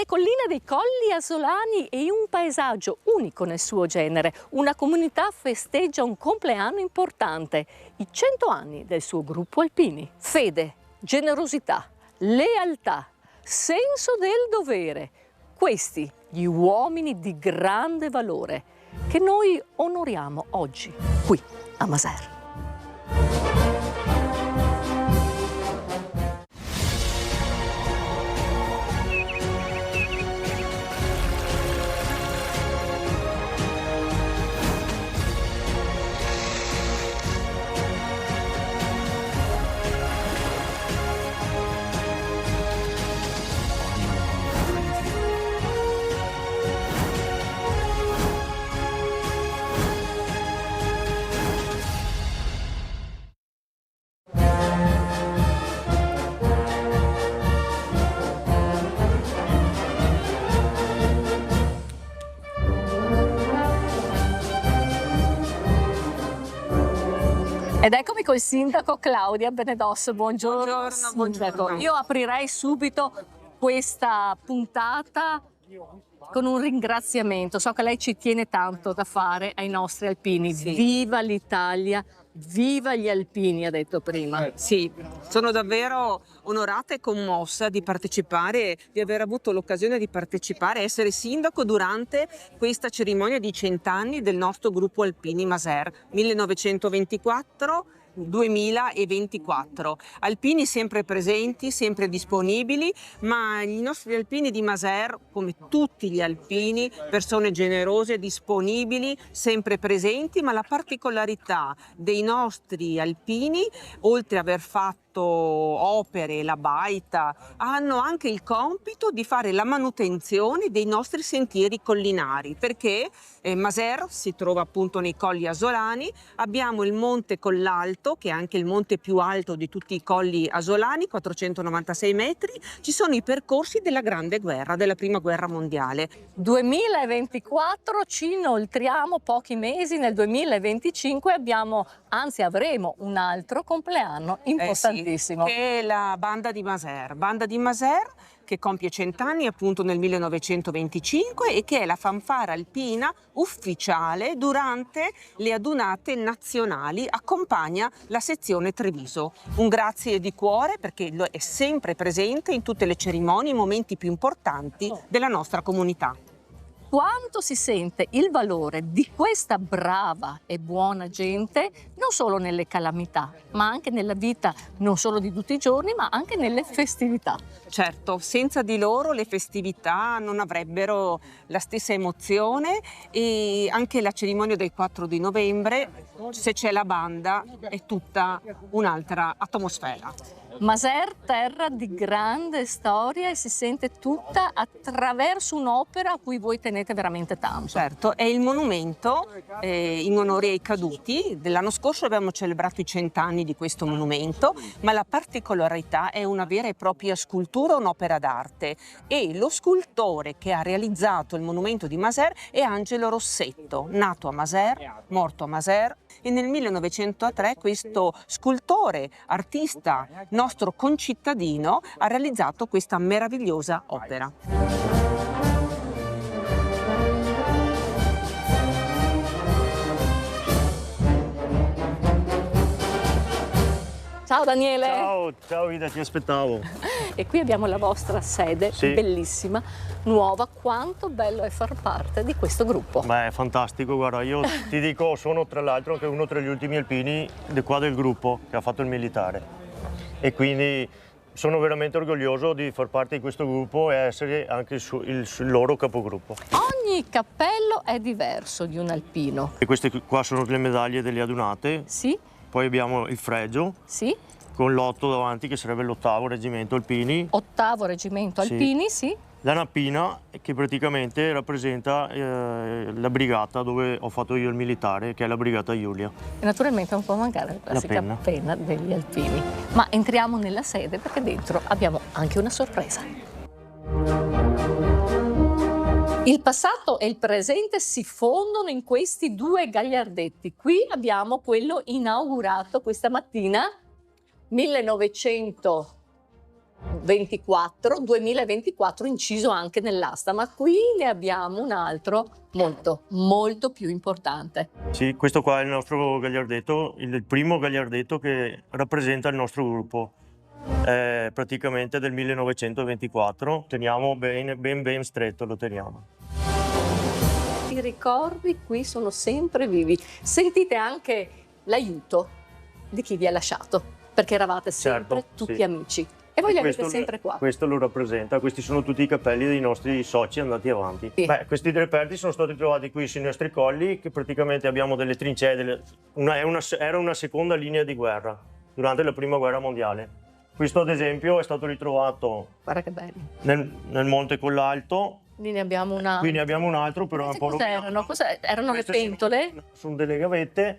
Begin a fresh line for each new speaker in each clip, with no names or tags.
Nelle colline dei Colli Asolani è un paesaggio unico nel suo genere. Una comunità festeggia un compleanno importante, i 100 anni del suo gruppo alpini. Fede, generosità, lealtà, senso del dovere. Questi gli uomini di grande valore che noi onoriamo oggi qui a Maser. Ed eccomi col sindaco Claudia Benedosso. Buongiorno. Sindaco. Io aprirei subito questa puntata con un ringraziamento. So che lei ci tiene tanto da fare ai nostri alpini.
Sì.
Viva l'Italia, viva gli alpini, ha detto prima.
Sì, sono davvero onorata e commossa di partecipare, di aver avuto l'occasione di partecipare, essere sindaco durante questa cerimonia di 100 anni del nostro gruppo Alpini Maser 1924-2024. Alpini sempre presenti, sempre disponibili, ma i nostri alpini di Maser, come tutti gli alpini, persone generose, disponibili, sempre presenti, ma la particolarità dei nostri alpini, oltre ad aver fatto opere, la baita, hanno anche il compito di fare la manutenzione dei nostri sentieri collinari, perché Maser si trova appunto nei Colli Asolani, abbiamo il Monte Collalto, che è anche il monte più alto di tutti i Colli Asolani, 496 metri, ci sono i percorsi della Grande Guerra, della Prima Guerra Mondiale.
2024, ci inoltriamo pochi mesi, nel 2025 abbiamo, anzi avremo un altro compleanno importantissimo.
Sì, che è la Banda di Maser. Banda di Maser che compie 100 anni appunto nel 1925 e che è la fanfara alpina ufficiale durante le adunate nazionali, accompagna la sezione Treviso. Un grazie di cuore perché è sempre presente in tutte le cerimonie, i momenti più importanti della nostra comunità.
Quanto si sente il valore di questa brava e buona gente non solo nelle calamità, ma anche nella vita non solo di tutti i giorni, ma anche nelle festività.
Certo, senza di loro le festività non avrebbero la stessa emozione e anche la cerimonia del 4 di novembre, se c'è la banda, è tutta un'altra atmosfera.
Maser, terra di grande storia e si sente tutta attraverso un'opera a cui voi tenete veramente tanto.
Certo, è il monumento in onore ai caduti. Dell'anno scorso abbiamo celebrato i 100 anni di questo monumento, ma la particolarità è una vera e propria scultura, un'opera d'arte, e lo scultore che ha realizzato il monumento di Maser è Angelo Rossetto, nato a Maser, morto a Maser, e nel 1903 questo scultore, artista, nostro concittadino, ha realizzato questa meravigliosa opera.
Ciao Daniele!
Ciao Ida, ti aspettavo.
E qui abbiamo la vostra sede,
Sì.
bellissima, nuova. Quanto bello è far parte di questo gruppo.
Beh, è fantastico, guarda, io ti dico, sono tra l'altro anche uno tra gli ultimi alpini qua del gruppo che ha fatto il militare. E quindi sono veramente orgoglioso di far parte di questo gruppo e essere anche il loro capogruppo.
Ogni cappello è diverso di un alpino.
E queste qua sono le medaglie delle adunate.
Sì?
Poi abbiamo il fregio
Sì?
con l'8 davanti, che sarebbe l'8° reggimento alpini.
8° reggimento
Sì.
alpini, sì.
La nappina, che praticamente rappresenta la brigata dove ho fatto io il militare, che è la brigata Giulia.
E naturalmente non può mancare la classica penna degli alpini. Ma entriamo nella sede perché dentro abbiamo anche una sorpresa. Il passato e il presente si fondono in questi due gagliardetti. Qui abbiamo quello inaugurato questa mattina, 1900 2024 inciso anche nell'asta, ma qui ne abbiamo un altro molto più importante.
Sì, questo qua è il nostro gagliardetto, il primo gagliardetto che rappresenta il nostro gruppo. È praticamente del 1924, teniamo ben stretto, lo teniamo.
I ricordi qui sono sempre vivi. Sentite anche l'aiuto di chi vi ha lasciato, perché eravate sempre
Certo,
tutti
sì.
amici. E voi li avete
Questo-
sempre qua.
Questo lo rappresenta, questi sono tutti i cappelli dei nostri soci andati avanti.
Sì.
Beh, questi reperti sono stati trovati qui sui nostri colli, che praticamente abbiamo delle trincee, era una seconda linea di guerra durante la prima guerra mondiale. Questo ad esempio è stato ritrovato
Guarda che bello.
nel Monte Collalto,
Lì ne abbiamo una.
qui ne abbiamo un altro però è un po'
Cos'erano? Erano le
Queste
pentole?
sono delle gavette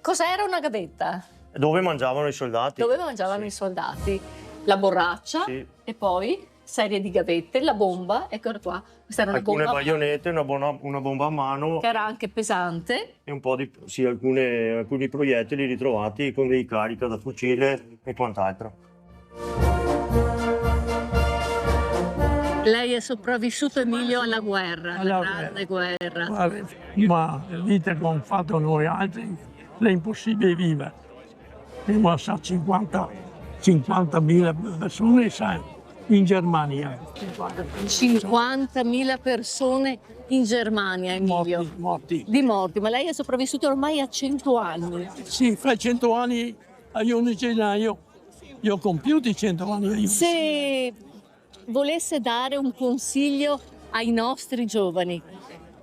Cos'era una gavetta?
dove mangiavano i soldati.
Dove mangiavano
Sì.
i soldati? La borraccia
Sì.
e poi serie di gavette, la bomba, eccola qua. Questa era una
Alcune
bomba
baionette, una bomba a mano
che era anche pesante.
e un po' di alcuni proiettili ritrovati con dei carica da fucile e quant'altro.
Lei è sopravvissuto, Emilio, alla guerra, alla
Alla
grande guerra.
Ma la vita che abbiamo fatto noi altri è impossibile vivere. Abbiamo lasciato 50.000 persone, sai, in Germania.
50.000 persone in Germania, Emilio.
Morti.
Di morti, ma lei è sopravvissuto ormai a 100 anni.
Sì, fra 100 anni, a 1 gennaio, io ho compiuto i 100 anni.
Se volesse dare un consiglio ai nostri giovani,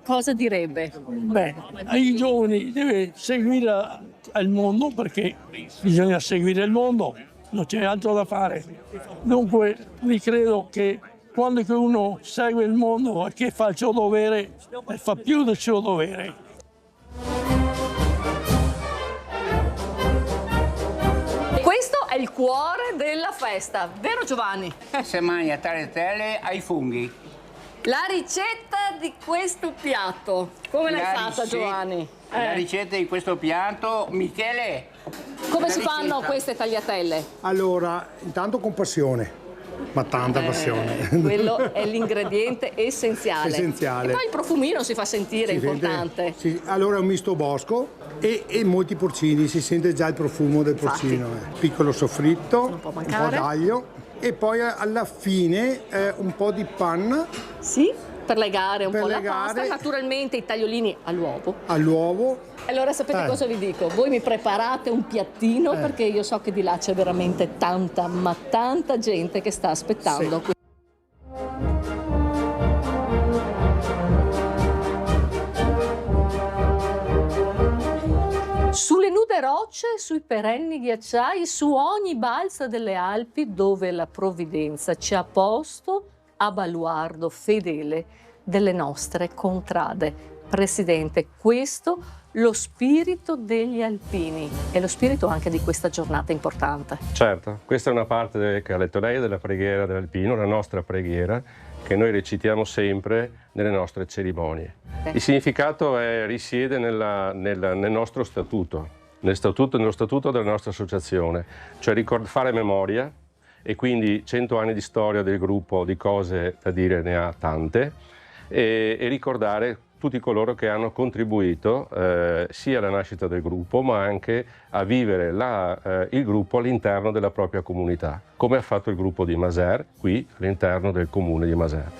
cosa direbbe?
Beh, ai giovani deve seguire il mondo, perché bisogna seguire il mondo, non c'è altro da fare. Dunque, io credo che quando che uno segue il mondo e che fa il suo dovere, e fa più del suo dovere.
Questo è il cuore della festa, vero Giovanni?
Se mangia tagliatelle ai funghi.
La ricetta di questo piatto, come l'hai fatta Giovanni?
La ricetta di questo piatto, Michele.
Come
la
si fanno
ricetta.
queste tagliatelle?
Allora, intanto con passione, ma tanta passione.
Quello è l'ingrediente essenziale.
Essenziale.
E poi il profumino si fa sentire, è
Si sente-
importante.
sì, allora è un misto bosco e molti porcini, si sente già il profumo del porcino. Piccolo soffritto,
Non può
un po'
mancare.
d'aglio e poi alla fine un po' di panna
Sì, per legare un
Per
po'
legare.
la pasta, naturalmente i tagliolini all'uovo.
all'uovo.
Allora sapete cosa vi dico? Voi mi preparate un piattino perché io so che di là c'è veramente tanta, ma tanta gente che sta aspettando.
Sì.
Sulle nude rocce, sui perenni ghiacciai, su ogni balza delle Alpi dove la provvidenza ci ha posto a baluardo fedele delle nostre contrade. Presidente, questo lo spirito degli alpini e lo spirito anche di questa giornata importante.
Certo, questa è una parte che ha letto lei della preghiera dell'Alpino, la nostra preghiera, che noi recitiamo sempre nelle nostre cerimonie. Il significato risiede nel nostro statuto, nello statuto della nostra associazione, cioè fare memoria, e quindi 100 anni di storia del gruppo, di cose da dire ne ha tante, e ricordare tutti coloro che hanno contribuito sia alla nascita del gruppo, ma anche a vivere il gruppo all'interno della propria comunità, come ha fatto il gruppo di Maser, qui all'interno del comune di Maser.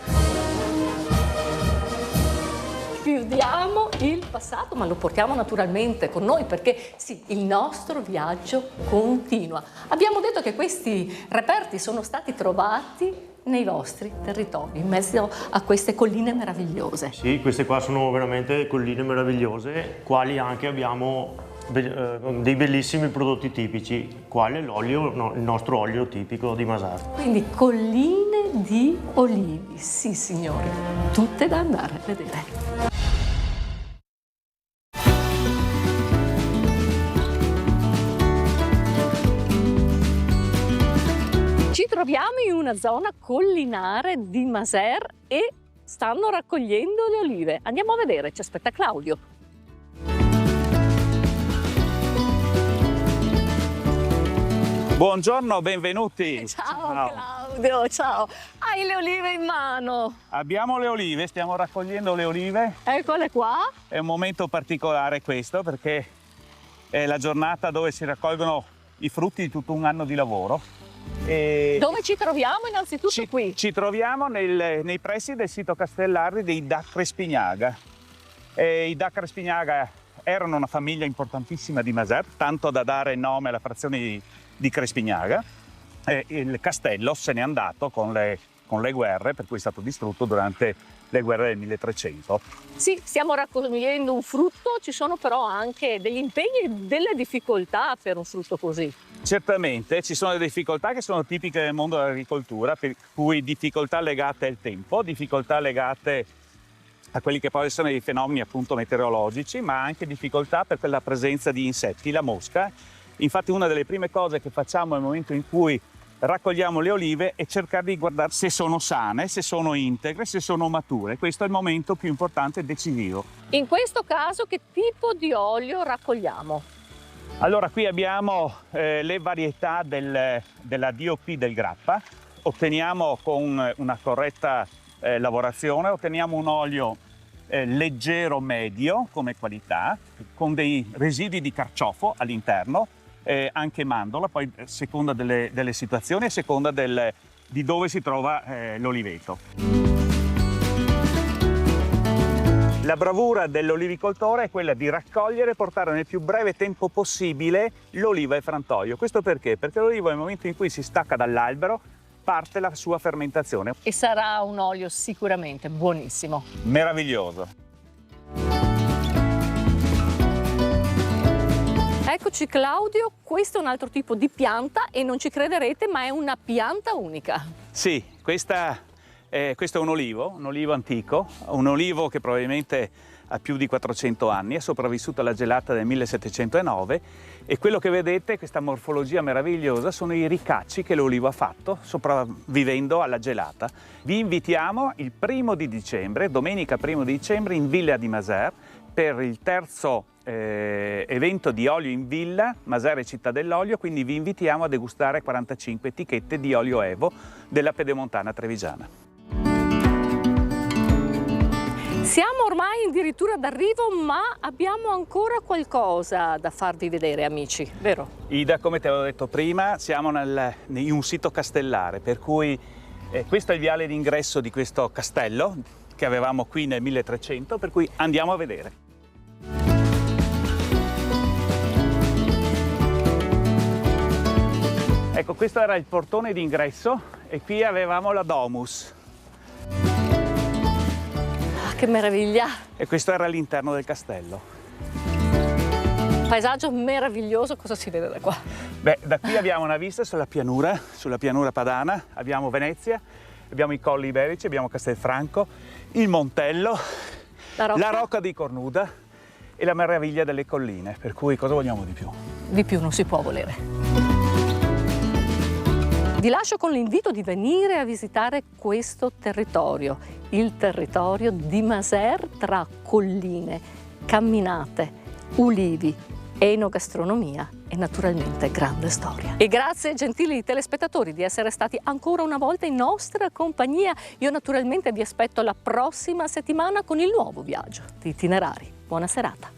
Chiudiamo il passato, ma lo portiamo naturalmente con noi perché sì, il nostro viaggio continua. Abbiamo detto che questi reperti sono stati trovati nei vostri territori, in mezzo a queste colline meravigliose.
Sì, queste qua sono veramente colline meravigliose, quali anche abbiamo dei bellissimi prodotti tipici, quale l'olio, il nostro olio tipico di Maser.
Quindi colline di olivi, sì signori, tutte da andare a vedere. Ci troviamo in una zona collinare di Maser e stanno raccogliendo le olive. Andiamo a vedere, ci aspetta Claudio.
Buongiorno, benvenuti.
Ciao Claudio, ciao. Hai le olive in mano.
Abbiamo le olive, stiamo raccogliendo le olive.
Eccole qua.
È un momento particolare questo perché è la giornata dove si raccolgono i frutti di tutto un anno di lavoro. E
Dove ci troviamo innanzitutto qui?
Ci troviamo nei pressi del sito Castellardi dei Da Crespignaga. I Da Crespignaga erano una famiglia importantissima di Maser, tanto da dare nome alla frazione di Crespignaga. Il castello se n'è andato con le guerre, per cui è stato distrutto durante le guerre del 1300.
Sì, stiamo raccogliendo un frutto, ci sono però anche degli impegni e delle difficoltà per un frutto così.
Certamente ci sono delle difficoltà che sono tipiche del mondo dell'agricoltura, per cui difficoltà legate al tempo, difficoltà legate a quelli che possono essere i fenomeni appunto meteorologici, ma anche difficoltà per la presenza di insetti, la mosca. Infatti una delle prime cose che facciamo nel momento in cui raccogliamo le olive è cercare di guardare se sono sane, se sono integre, se sono mature. Questo è il momento più importante e decisivo.
In questo caso che tipo di olio raccogliamo?
Allora qui abbiamo le varietà della DOP del grappa. Otteniamo con una corretta lavorazione, otteniamo un olio leggero medio come qualità, con dei residui di carciofo all'interno, anche mandorla, poi a seconda delle situazioni, a seconda di dove si trova l'oliveto. La bravura dell'olivicoltore è quella di raccogliere e portare nel più breve tempo possibile l'oliva al frantoio. Questo perché? Perché l'oliva nel momento in cui si stacca dall'albero parte la sua fermentazione.
E sarà un olio sicuramente buonissimo.
Meraviglioso.
Eccoci Claudio, questo è un altro tipo di pianta e non ci crederete ma è una pianta unica.
Sì, questo è un olivo antico, un olivo che probabilmente ha più di 400 anni, è sopravvissuto alla gelata del 1709 e quello che vedete, questa morfologia meravigliosa, sono i ricacci che l'olivo ha fatto sopravvivendo alla gelata. Vi invitiamo il 1° di dicembre, domenica 1° di dicembre, in Villa di Maser per il terzo evento di olio in villa, Maser è città dell'olio, quindi vi invitiamo a degustare 45 etichette di olio Evo della Pedemontana Trevigiana.
Siamo ormai addirittura d'arrivo, ma abbiamo ancora qualcosa da farvi vedere, amici, vero?
Ida, come ti avevo detto prima, siamo in un sito castellare, per cui questo è il viale d'ingresso di questo castello che avevamo qui nel 1300, per cui andiamo a vedere. Ecco, questo era il portone d'ingresso e qui avevamo la domus.
Che meraviglia!
E questo era l'interno del castello.
Paesaggio meraviglioso, cosa si vede da qua?
Beh, da qui abbiamo una vista sulla pianura padana, abbiamo Venezia, abbiamo i Colli Iberici, abbiamo Castelfranco, il Montello, la Rocca di Cornuda e la meraviglia delle colline, per cui cosa vogliamo di più?
Di più non si può volere. Vi lascio con l'invito di venire a visitare questo territorio, il territorio di Maser, tra colline, camminate, ulivi, enogastronomia e naturalmente grande storia. E grazie gentili telespettatori di essere stati ancora una volta in nostra compagnia. Io naturalmente vi aspetto la prossima settimana con il nuovo viaggio di itinerari. Buona serata.